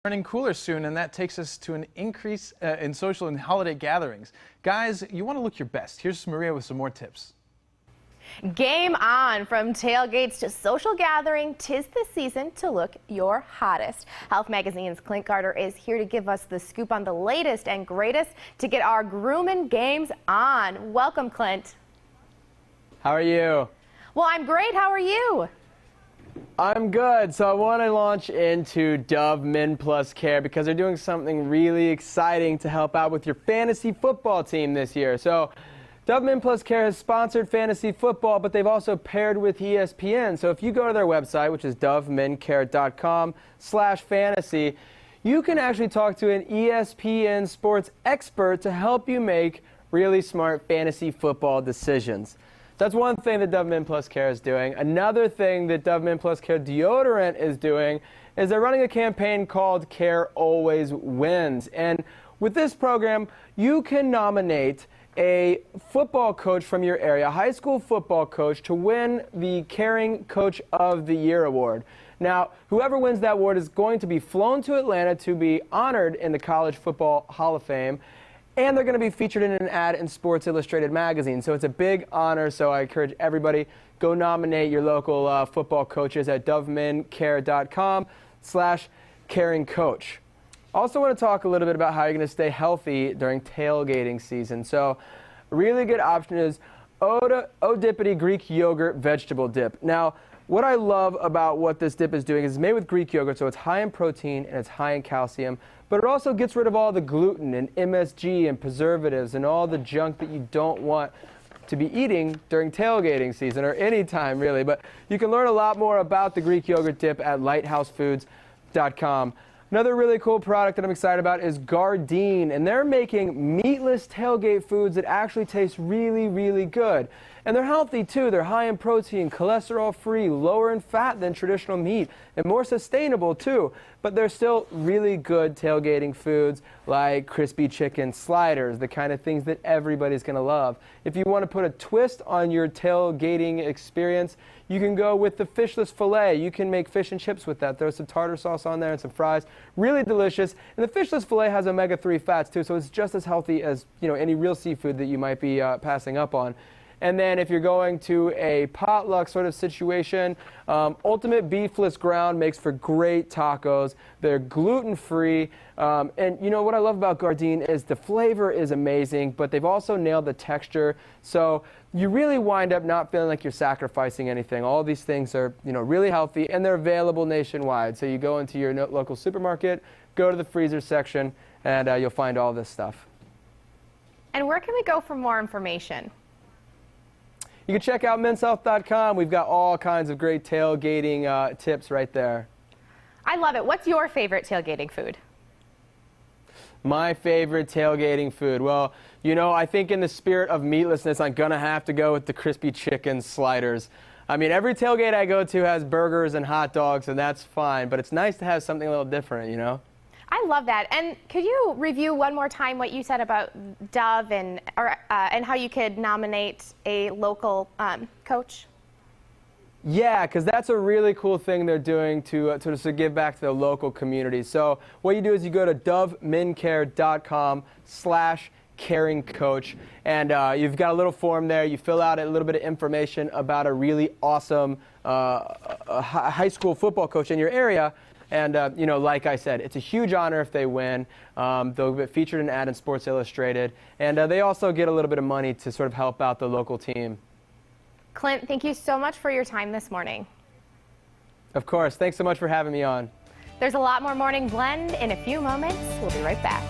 Turning cooler soon, and that takes us to an increase in social and holiday gatherings. Guys, you want to look your best. Here's Maria with some more tips. Game on! From tailgates to social gathering, 'tis the season to look your hottest. Health Magazine's Clint is here to give us the scoop on the latest and greatest to get our grooming games on. Welcome, Clint. How are you? Well, I'm great. How are you? I'm good. So I want to launch into Dove Men Plus Care because they're doing something really exciting to help out with your fantasy football team this year. So Dove Men Plus Care has sponsored fantasy football, but they've also paired with ESPN. So if you go to their website, which is dovemencare.com/fantasy, you can actually talk to an ESPN sports expert to help you make really smart fantasy football decisions. That's one thing that Dove Men Plus Care is doing. Another thing that Dove Men Plus Care deodorant is doing is they're running a campaign called Care Always Wins. And with this program, you can nominate a football coach from your area, a high school football coach, to win the Caring Coach of the Year award. Now, whoever wins that award is going to be flown to Atlanta to be honored in the College Football Hall of Fame. And they're going to be featured in an ad in Sports Illustrated magazine. So it's a big honor. So I encourage everybody, go nominate your local football coaches at dovemencare.com/caringcoach. Also want to talk a little bit about how you're going to stay healthy during tailgating season. So a really good option is Odipity Greek Yogurt Vegetable Dip. Now, what I love about what this dip is doing is it's made with Greek yogurt, so it's high in protein and it's high in calcium, but it also gets rid of all the gluten and MSG and preservatives and all the junk that you don't want to be eating during tailgating season or any time really. But you can learn a lot more about the Greek yogurt dip at lighthousefoods.com. Another really cool product that I'm excited about is Gardein, and they're making meatless tailgate foods that actually taste really, really good. And they're healthy too. They're high in protein, cholesterol-free, lower in fat than traditional meat, and more sustainable too. But they're still really good tailgating foods like crispy chicken sliders, the kind of things that everybody's going to love. If you want to put a twist on your tailgating experience, you can go with the fishless filet. You can make fish and chips with that. Throw some tartar sauce on there and some fries. Really delicious. And the fishless filet has omega-3 fats too, so it's just as healthy as any real seafood that you might be passing up on. And then if you're going to a potluck sort of situation, Ultimate Beefless Ground makes for great tacos. They're gluten-free. And you know what I love about Gardein is the flavor is amazing, but they've also nailed the texture. So you really wind up not feeling like you're sacrificing anything. All these things are really healthy, and they're available nationwide. So you go into your local supermarket, go to the freezer section, and you'll find all this stuff. And where can we go for more information? You can check out menshealth.com. We've got all kinds of great tailgating tips right there. I love it. What's your favorite tailgating food? My favorite tailgating food? Well, I think in the spirit of meatlessness, I'm going to have to go with the crispy chicken sliders. I mean, every tailgate I go to has burgers and hot dogs, and that's fine. But it's nice to have something a little different, I love that. And could you review one more time what you said about Dove and how you could nominate a local coach? Yeah, because that's a really cool thing they're doing to give back to the local community. So what you do is you go to dovemencare.com/caringcoach, and you've got a little form there. You fill out a little bit of information about a really awesome high school football coach in your area. And, like I said, it's a huge honor if they win. They'll get featured in an ad in Sports Illustrated. And they also get a little bit of money to sort of help out the local team. Clint, thank you so much for your time this morning. Of course. Thanks so much for having me on. There's a lot more Morning Blend in a few moments. We'll be right back.